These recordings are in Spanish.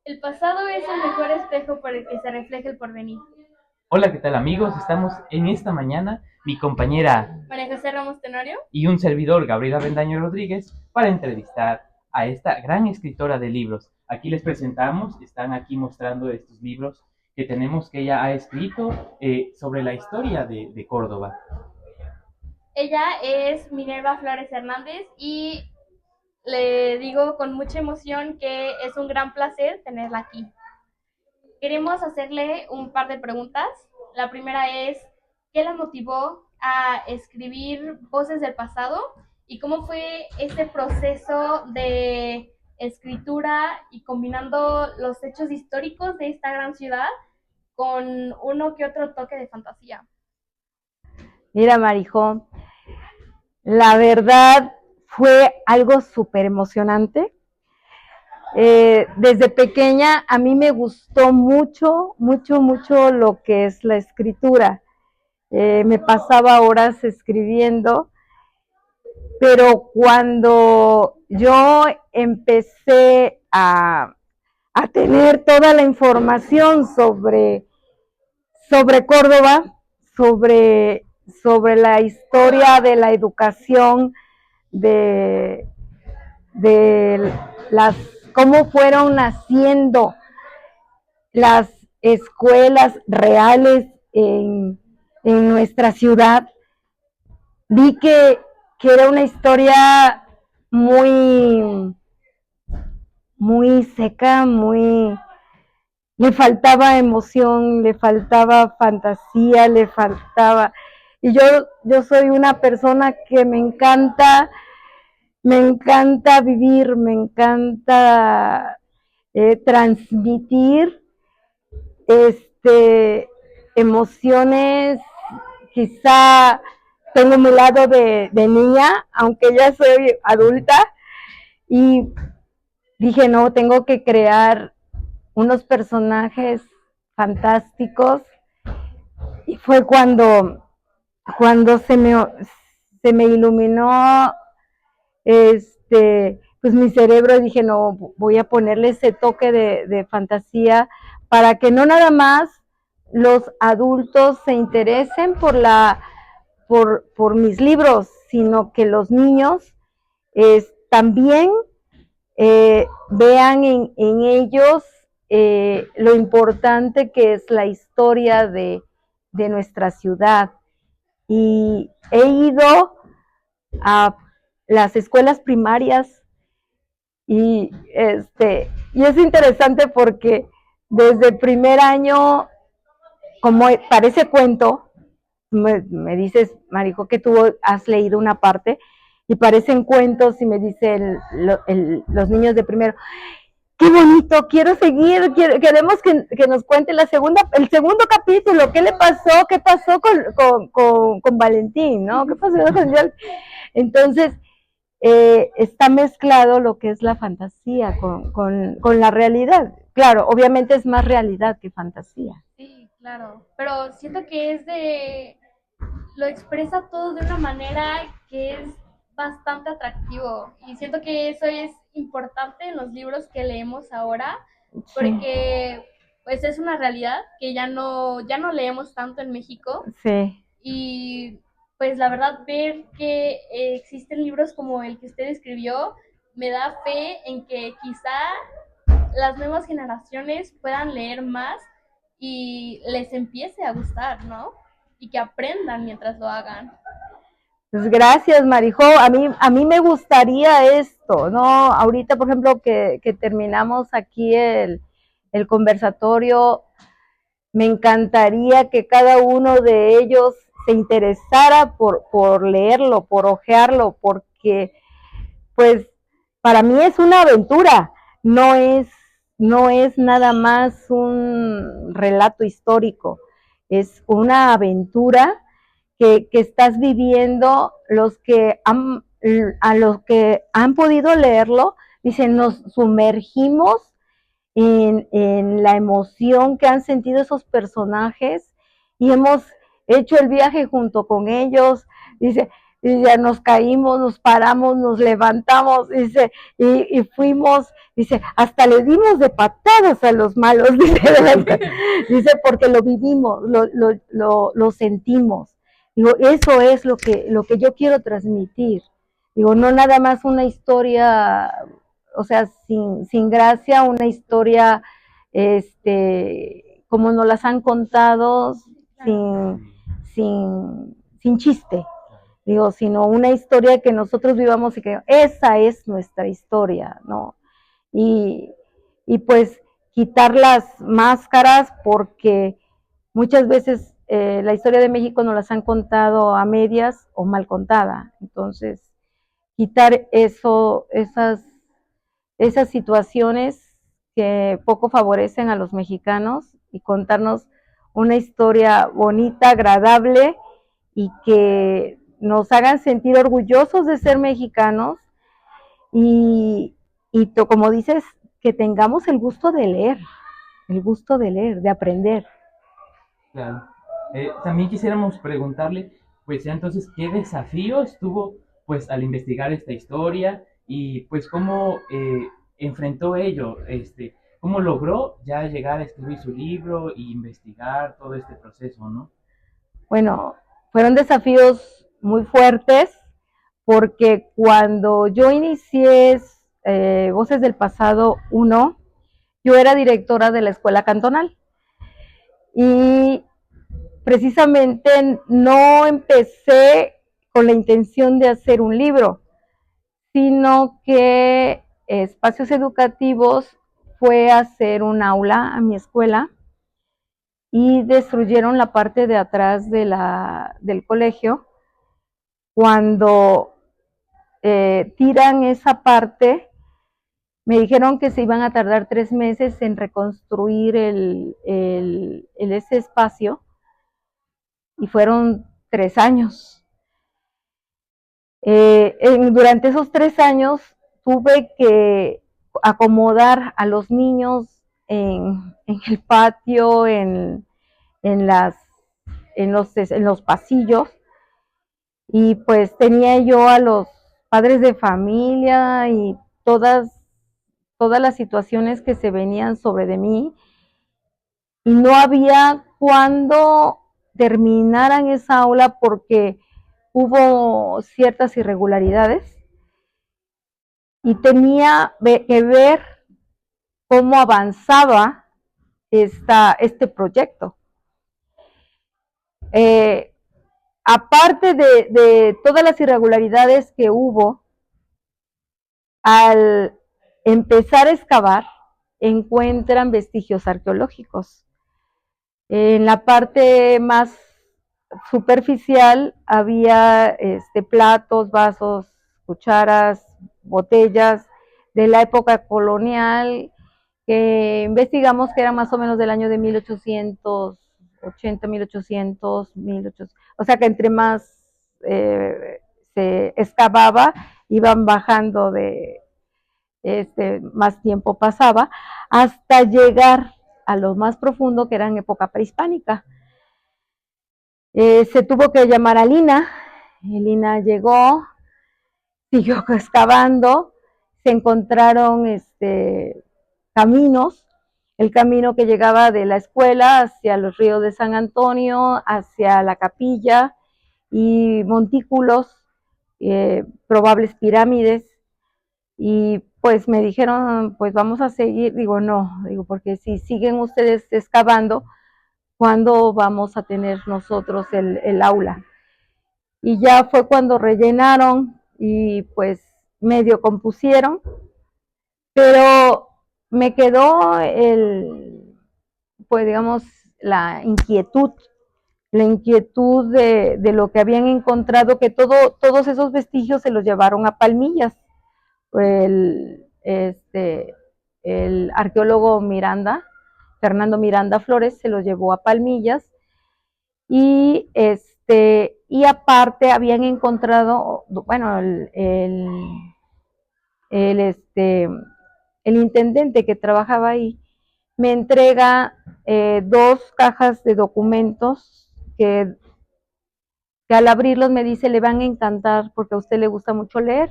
El pasado es el mejor espejo por el que se refleja el porvenir. Hola, ¿qué tal amigos? Estamos en esta mañana, mi compañera María José Ramos Tenorio. y un servidor, Gabriela Bendaño Rodríguez, para entrevistar a esta gran escritora de libros. Aquí les presentamos, están aquí mostrando estos libros que tenemos que ella ha escrito sobre la historia de Córdoba. Ella es Minerva Flores Hernández y le digo con mucha emoción que es un gran placer tenerla aquí. Queremos hacerle un par de preguntas. La primera es, ¿qué la motivó a escribir Voces del Pasado? ¿Y cómo fue este proceso de escritura y combinando los hechos históricos de esta gran ciudad con uno que otro toque de fantasía? Mira, Marijó, la verdad fue algo súper emocionante. Desde pequeña a mí me gustó mucho, mucho, mucho lo que es la escritura. Me pasaba horas escribiendo, pero cuando yo empecé a tener toda la información sobre Córdoba, sobre la historia de la educación, de, de las cómo fueron naciendo las escuelas reales en nuestra ciudad. Vi que era una historia muy, muy seca, muy, le faltaba emoción, le faltaba fantasía, le faltaba. Y yo soy una persona que me encanta vivir, me encanta transmitir emociones. Quizá tengo mi lado de niña, aunque ya soy adulta, y dije, no, tengo que crear unos personajes fantásticos, y fue cuando se me iluminó pues mi cerebro. Dije, no, voy a ponerle ese toque de fantasía para que no nada más los adultos se interesen por mis libros, sino que los niños también vean en ellos lo importante que es la historia de nuestra ciudad. Y he ido a las escuelas primarias y es interesante porque desde el primer año, como parece cuento, me dices, Marijo, que tú has leído una parte y parecen cuentos, y me dicen los niños de primero, qué bonito, quiero seguir, queremos que nos cuente el segundo capítulo, qué pasó con Valentín, ¿no? ¿Qué pasó con él? Entonces, está mezclado lo que es la fantasía con la realidad. Claro, obviamente es más realidad que fantasía. Sí, claro. Pero siento que lo expresa todo de una manera que es bastante atractivo. Y siento que eso es importante en los libros que leemos ahora, Sí, porque pues es una realidad que ya no leemos tanto en México. sí. Y pues la verdad ver que existen libros como el que usted escribió me da fe en que quizá las nuevas generaciones puedan leer más y les empiece a gustar, ¿no? Y que aprendan mientras lo hagan. Pues gracias, Marijo. A mí me gustaría esto, ¿no? Ahorita, por ejemplo, que terminamos aquí el conversatorio, me encantaría que cada uno de ellos se interesara por leerlo, por hojearlo, porque pues para mí es una aventura, no es, no es nada más un relato histórico, es una aventura que estás viviendo. A los que han podido leerlo, dicen, nos sumergimos en la emoción que han sentido esos personajes y hemos hecho el viaje junto con ellos. Dice, y ya nos caímos, nos paramos, nos levantamos, dice, y fuimos, dice, hasta le dimos de patadas a los malos, dice, porque lo vivimos, lo sentimos. Digo, eso es lo que yo quiero transmitir. Digo, no nada más una historia, o sea, sin gracia, una historia, como nos las han contado, sin chiste, digo, sino una historia que nosotros vivamos y que esa es nuestra historia, ¿no? Y, y pues quitar las máscaras porque muchas veces la historia de México nos las han contado a medias o mal contada, entonces quitar esas situaciones que poco favorecen a los mexicanos y contarnos una historia bonita, agradable y que nos hagan sentir orgullosos de ser mexicanos y como dices, que tengamos el gusto de leer, de aprender. Claro. También quisiéramos preguntarle, pues ya entonces, ¿qué desafíos tuvo pues al investigar esta historia y pues cómo enfrentó ello? ¿Cómo logró ya llegar a escribir su libro e investigar todo este proceso, ¿no? Bueno, fueron desafíos muy fuertes porque cuando yo inicié Voces del Pasado 1, yo era directora de la escuela cantonal y precisamente no empecé con la intención de hacer un libro, sino que Espacios Educativos fue a hacer un aula a mi escuela y destruyeron la parte de atrás del colegio. Cuando tiran esa parte, me dijeron que se iban a tardar 3 meses en reconstruir ese espacio y fueron 3 años. Durante esos 3 años tuve que acomodar a los niños en el patio, en, las, en los pasillos, y pues tenía yo a los padres de familia y todas las situaciones que se venían sobre de mí, y no había cuando terminaran esa aula porque hubo ciertas irregularidades y tenía que ver cómo avanzaba este proyecto. Aparte de todas las irregularidades que hubo, al empezar a excavar, encuentran vestigios arqueológicos. En la parte más superficial había platos, vasos, cucharas, botellas de la época colonial que investigamos que eran más o menos del año de 1880, 1800, 1800, o sea que entre más se excavaba, iban bajando más tiempo pasaba, hasta llegar a lo más profundo que era en época prehispánica. Se tuvo que llamar a Lina, y Lina llegó, siguió excavando, se encontraron caminos, el camino que llegaba de la escuela hacia los ríos de San Antonio, hacia la capilla, y montículos, probables pirámides, y pues me dijeron, pues vamos a seguir, digo no, digo porque si siguen ustedes excavando, ¿cuándo vamos a tener nosotros el aula? Y ya fue cuando rellenaron y pues medio compusieron, pero me quedó pues digamos, la inquietud de lo que habían encontrado, que todos esos vestigios se los llevaron a Palmillas. El arqueólogo Fernando Miranda Flores, se los llevó a Palmillas, y y aparte habían encontrado, bueno, el, el intendente que trabajaba ahí me entrega 2 cajas de documentos que que al abrirlos me dice, le van a encantar porque a usted le gusta mucho leer.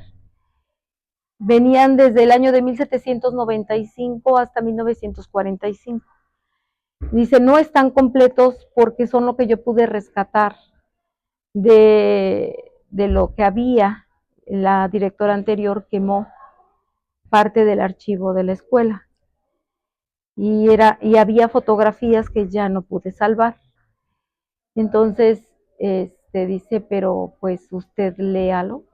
Venían desde el año de 1795 hasta 1945. Dice, no están completos porque son lo que yo pude rescatar de lo que había. La directora anterior quemó parte del archivo de la escuela y había fotografías que ya no pude salvar. Entonces, dice, pero pues usted léalo.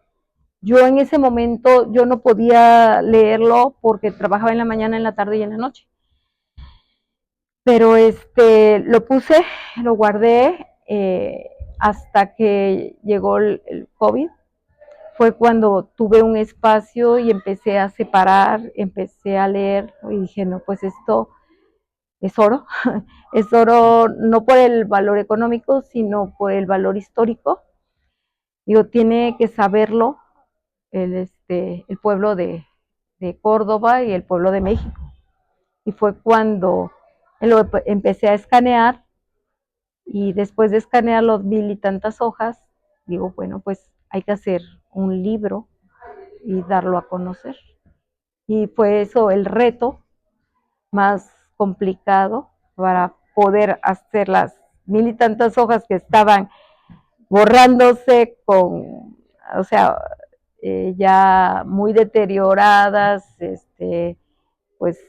Yo en ese momento, yo no podía leerlo porque trabajaba en la mañana, en la tarde y en la noche. Pero lo puse, lo guardé hasta que llegó el COVID. Fue cuando tuve un espacio y empecé a separar, empecé a leer y dije, no, pues esto es oro. Es oro no por el valor económico, sino por el valor histórico. Digo, tiene que saberlo el pueblo de Córdoba y el pueblo de México. Y fue cuando lo empecé a escanear y después de escanear los 1000 y tantas hojas, digo, bueno, pues hay que hacer un libro y darlo a conocer. Y fue eso el reto más complicado para poder hacer las 1000 y tantas hojas que estaban borrándose o sea, ya muy deterioradas, pues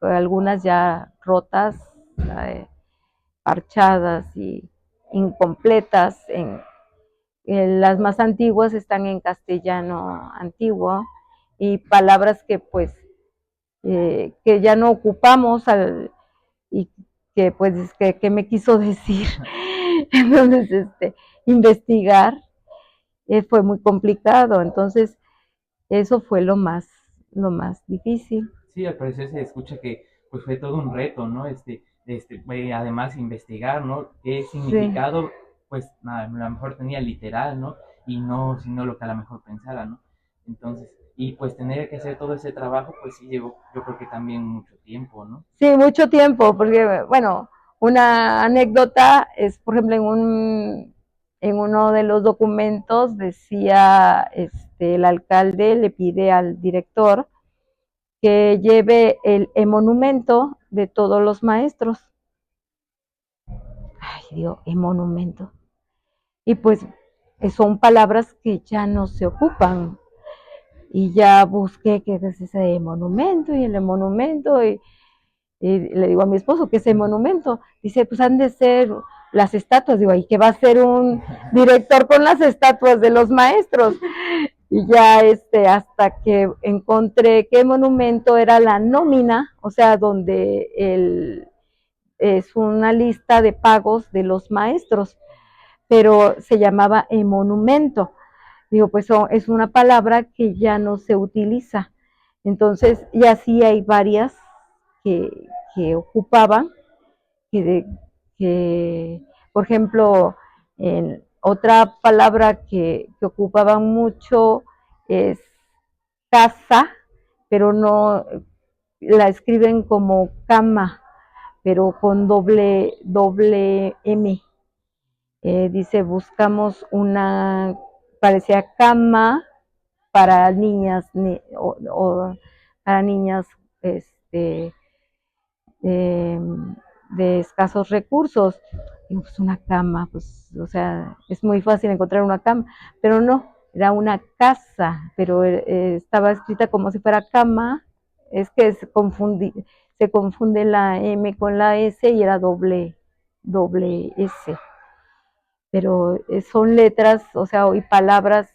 algunas ya rotas, parchadas y incompletas. Las más antiguas están en castellano antiguo y palabras que pues que ya no ocupamos y que pues que me quiso decir. Entonces, investigar fue muy complicado. Entonces, eso fue lo más difícil. Sí, al parecer se escucha que pues fue todo un reto, ¿no? Además investigar, ¿no? ¿Qué significado? Sí. Pues nada, a lo mejor tenía literal, ¿no? Y no, sino lo que a lo mejor pensara, ¿no? Entonces, y pues tener que hacer todo ese trabajo, pues sí llevó, yo creo que también mucho tiempo, ¿no? Sí, mucho tiempo, porque, bueno, una anécdota es, por ejemplo, en uno de los documentos decía, el alcalde le pide al director que lleve el monumento de todos los maestros. Ay, digo, monumento. Y pues son palabras que ya no se ocupan. Y ya busqué qué es ese monumento y el monumento y le digo a mi esposo, ¿qué es el monumento? Dice, pues han de ser las estatuas. Digo, ¿y qué va a ser un director con las estatuas de los maestros? Y ya hasta que encontré qué monumento era la nómina, o sea, donde es una lista de pagos de los maestros, pero se llamaba monumento. Digo, pues es una palabra que ya no se utiliza. Entonces, y así hay varias que ocupaban, que, por ejemplo, otra palabra que ocupaban mucho es casa, pero no la escriben como cama, pero con doble M. Dice, buscamos una, parecía cama para niñas o para niñas de escasos recursos. Y pues una cama, pues, o sea, es muy fácil encontrar una cama, pero no, era una casa, pero estaba escrita como si fuera cama. Es que se confunde la M con la S y era doble S. Pero son letras, o sea, y palabras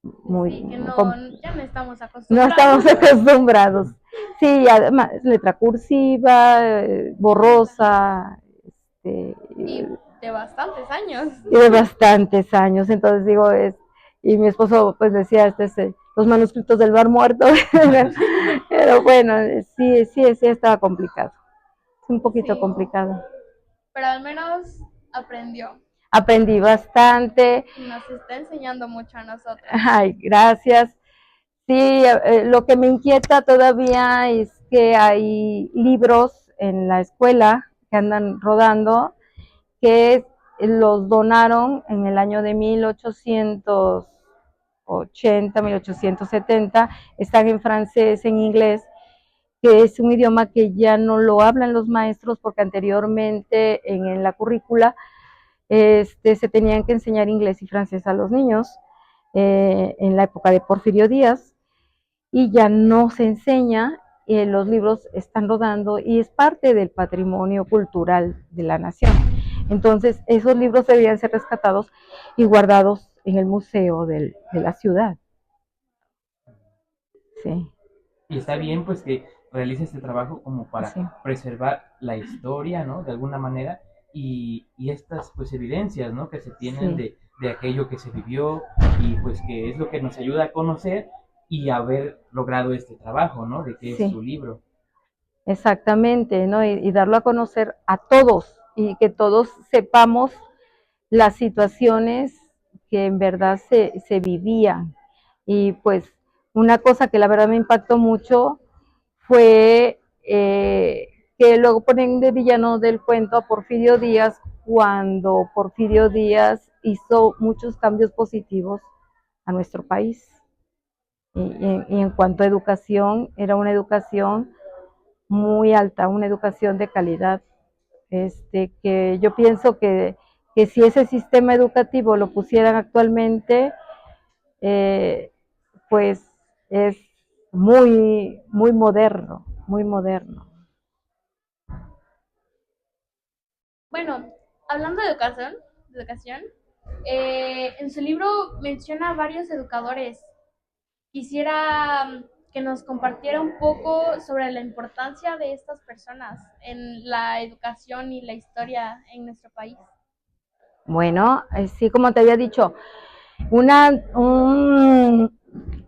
muy... Sí, que ya no estamos acostumbrados. No estamos acostumbrados. Sí, además, letra cursiva, borrosa. Y de bastantes años. Y de bastantes años. Entonces digo, y mi esposo pues decía, los manuscritos del Mar Muerto. Pero bueno, sí estaba complicado. Un poquito complicado. Pero al menos aprendió. Aprendí bastante. Nos está enseñando mucho a nosotros. Ay, gracias. Sí, lo que me inquieta todavía es que hay libros en la escuela que andan rodando que los donaron en el año de 1880, 1870, están en francés, en inglés, que es un idioma que ya no lo hablan los maestros porque anteriormente en la currícula se tenían que enseñar inglés y francés a los niños en la época de Porfirio Díaz, y ya no se enseña, los libros están rodando y es parte del patrimonio cultural de la nación. Entonces, esos libros debían ser rescatados y guardados en el museo de la ciudad. Sí. Y está bien pues que realice este trabajo como para Sí. preservar la historia, ¿no? De alguna manera y estas pues evidencias, ¿no? Que se tienen Sí. de aquello que se vivió y pues que es lo que nos ayuda a conocer y haber logrado este trabajo, ¿no? De que es Sí. su libro. Exactamente, ¿no? Y darlo a conocer a todos y que todos sepamos las situaciones que en verdad se vivían. Y pues una cosa que la verdad me impactó mucho fue que luego ponen de villano del cuento a Porfirio Díaz, cuando Porfirio Díaz hizo muchos cambios positivos a nuestro país. Y en cuanto a educación, era una educación muy alta, una educación de calidad, que yo pienso que si ese sistema educativo lo pusieran actualmente, eh, pues es muy moderno, muy moderno. Bueno, hablando de educación, en su libro menciona a varios educadores. Quisiera que nos compartiera un poco sobre la importancia de estas personas en la educación y la historia en nuestro país. Bueno, sí, como te había dicho, una, un,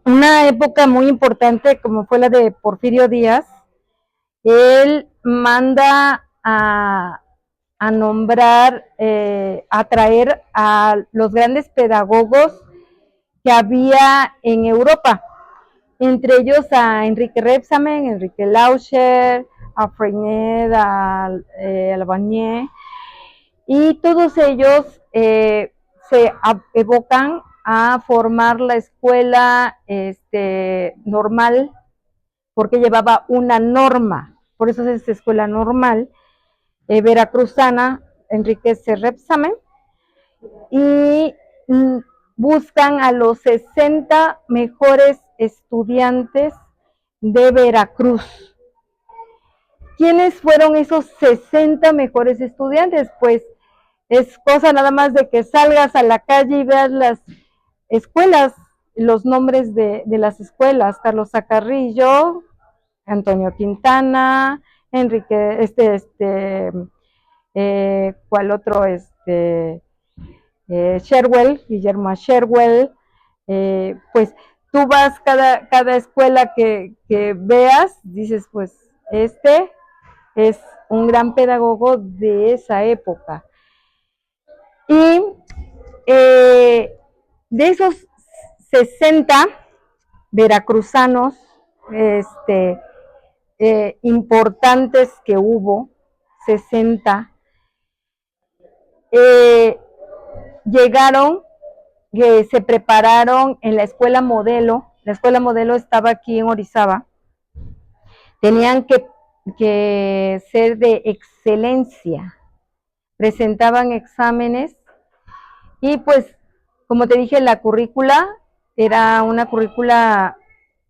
una época muy importante como fue la de Porfirio Díaz, él manda a nombrar, a traer a los grandes pedagogos que había en Europa, entre ellos a Enrique Rebsamen, Enrique Lauscher, a Freinet, a Albanier, y todos ellos se evocan a formar la escuela normal, porque llevaba una norma, por eso es escuela normal, veracruzana, Enrique Rebsamen, y buscan a los 60 mejores estudiantes de Veracruz. ¿Quiénes fueron esos 60 mejores estudiantes? Pues es cosa nada más de que salgas a la calle y veas las escuelas, los nombres de las escuelas: Carlos Zacarrillo, Antonio Quintana, Enrique, ¿cuál otro? Sherwell, Guillermo Sherwell. Pues tú vas cada escuela que veas, dices, pues es un gran pedagogo de esa época. Y de esos 60 veracruzanos importantes que hubo, 60, llegaron, que se prepararon en la escuela modelo. La escuela modelo estaba aquí en Orizaba. Tenían que ser de excelencia, presentaban exámenes y pues, como te dije, la currícula era una currícula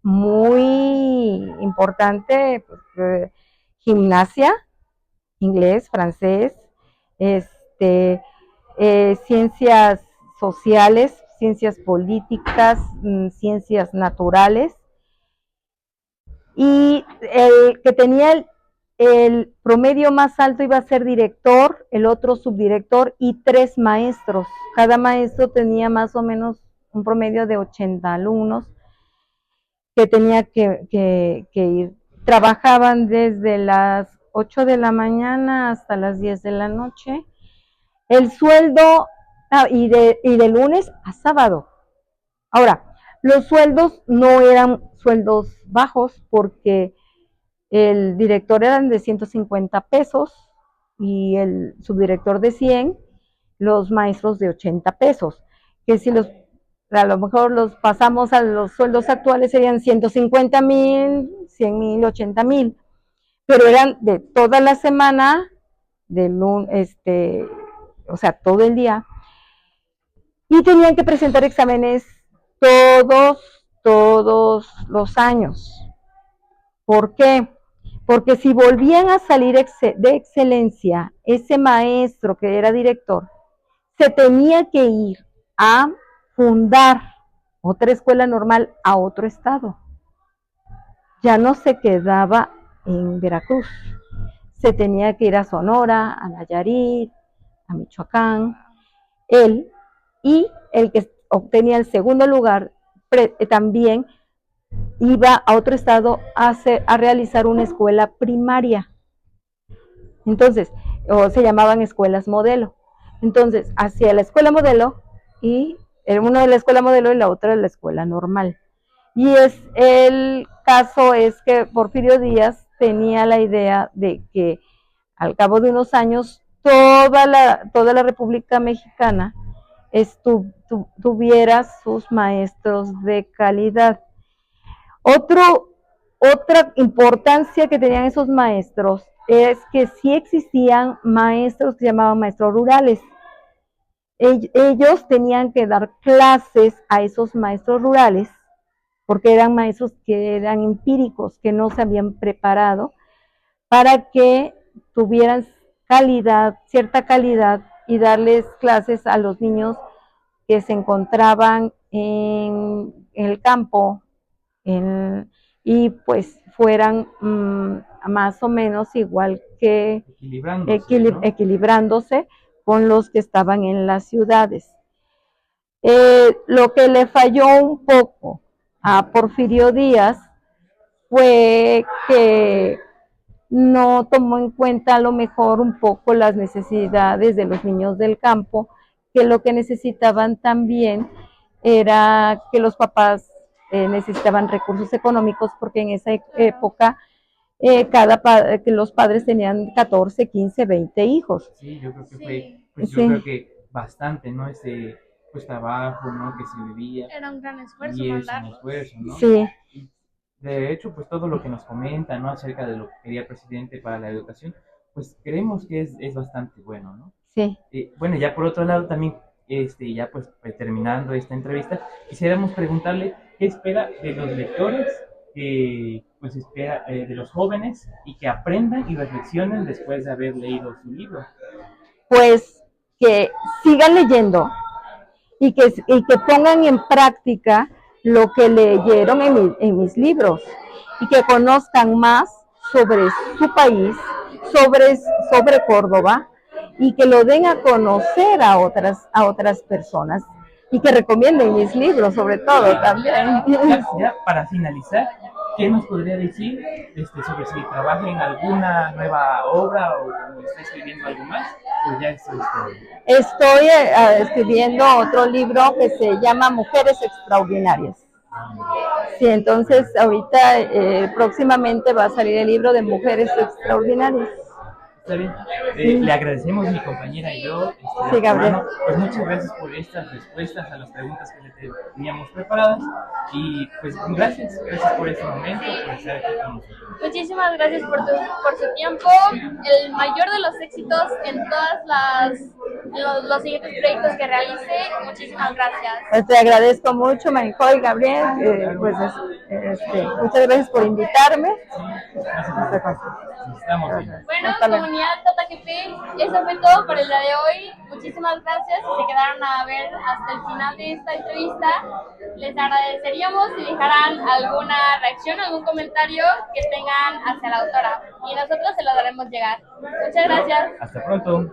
muy importante, pues, gimnasia, inglés, francés, ciencias sociales, ciencias políticas, ciencias naturales, y el que tenía el promedio más alto iba a ser director, el otro subdirector y 3 maestros. Cada maestro tenía más o menos un promedio de 80 alumnos que tenía que ir. Trabajaban desde las 8 de la mañana hasta las 10 de la noche. El sueldo, y de lunes a sábado. Ahora, los sueldos no eran sueldos bajos, porque el director eran de 150 pesos y el subdirector de 100, los maestros de 80 pesos, que si a lo mejor los pasamos a los sueldos actuales serían 150,000, 100,000, 80,000, pero eran de toda la semana, o sea, todo el día, y tenían que presentar exámenes todos los años. ¿Por qué? Porque si volvían a salir de excelencia, ese maestro que era director, se tenía que ir a fundar otra escuela normal a otro estado. Ya no se quedaba en Veracruz, se tenía que ir a Sonora, a Nayarit, a Michoacán. Él y el que obtenía el segundo lugar también iba a otro estado a realizar una escuela primaria. Entonces, se llamaban escuelas modelo. Entonces, hacia la escuela modelo, y uno de la escuela modelo y la otra de la escuela normal. Y el caso es que Porfirio Díaz tenía la idea de que al cabo de unos años toda la República Mexicana tuviera sus maestros de calidad. Otra importancia que tenían esos maestros es que sí existían maestros que se llamaban maestros rurales. Ellos tenían que dar clases a esos maestros rurales porque eran maestros que eran empíricos, que no se habían preparado para que tuvieran cierta calidad, y darles clases a los niños que se encontraban en el campo, y pues fueran más o menos igual que equilibrándose con los que estaban en las ciudades. Lo que le falló un poco a Porfirio Díaz fue que no tomó en cuenta a lo mejor un poco las necesidades de los niños del campo, que lo que necesitaban también era que los papás necesitaban recursos económicos, porque en esa época que los padres tenían 14, 15, 20 hijos. Sí, yo creo que fue, pues yo creo que bastante, ¿no? Ese pues trabajo, ¿no? Que se vivía. Era un gran esfuerzo Y es un mandarlos. esfuerzo, ¿no? Sí. De hecho, pues todo lo que nos comenta, ¿no? Acerca de lo que quería el presidente para la educación, pues creemos que es bastante bueno, ¿no? Sí. Bueno, ya por otro lado también, ya pues terminando esta entrevista, quisiéramos preguntarle qué espera de los lectores, pues espera de los jóvenes, y que aprendan y reflexionen después de haber leído su libro. Pues que sigan leyendo y que pongan en práctica lo que leyeron en mis libros, y que conozcan más sobre su país, sobre Córdoba, y que lo den a conocer a otras personas, y que recomienden mis libros sobre todo también. Ya para finalizar, ¿qué nos podría decir sobre si trabaja en alguna nueva obra o está escribiendo algo más? Pues ya Estoy escribiendo otro libro que se llama Mujeres Extraordinarias. Sí, entonces ahorita próximamente va a salir el libro de Mujeres Extraordinarias. Está bien. Le agradecemos, mi compañera y yo. Sí, Gabriel. Pues muchas gracias por estas respuestas a las preguntas que le teníamos preparadas. Y pues gracias por este momento, por estar aquí con nosotros. Muchísimas gracias por su tiempo. El mayor de los éxitos en los siguientes proyectos que realice. Muchísimas gracias. Pues te agradezco mucho, Marijoy, Gabriel. Muchas gracias por invitarme. Estamos bien. Bueno, comunidad Totaquepe, eso fue todo por el día de hoy. Muchísimas gracias si se quedaron a ver hasta el final de esta entrevista. Les agradeceríamos si dejaran alguna reacción, algún comentario que tengan hacia la autora, y nosotros se lo daremos llegar. Muchas gracias. Hasta pronto.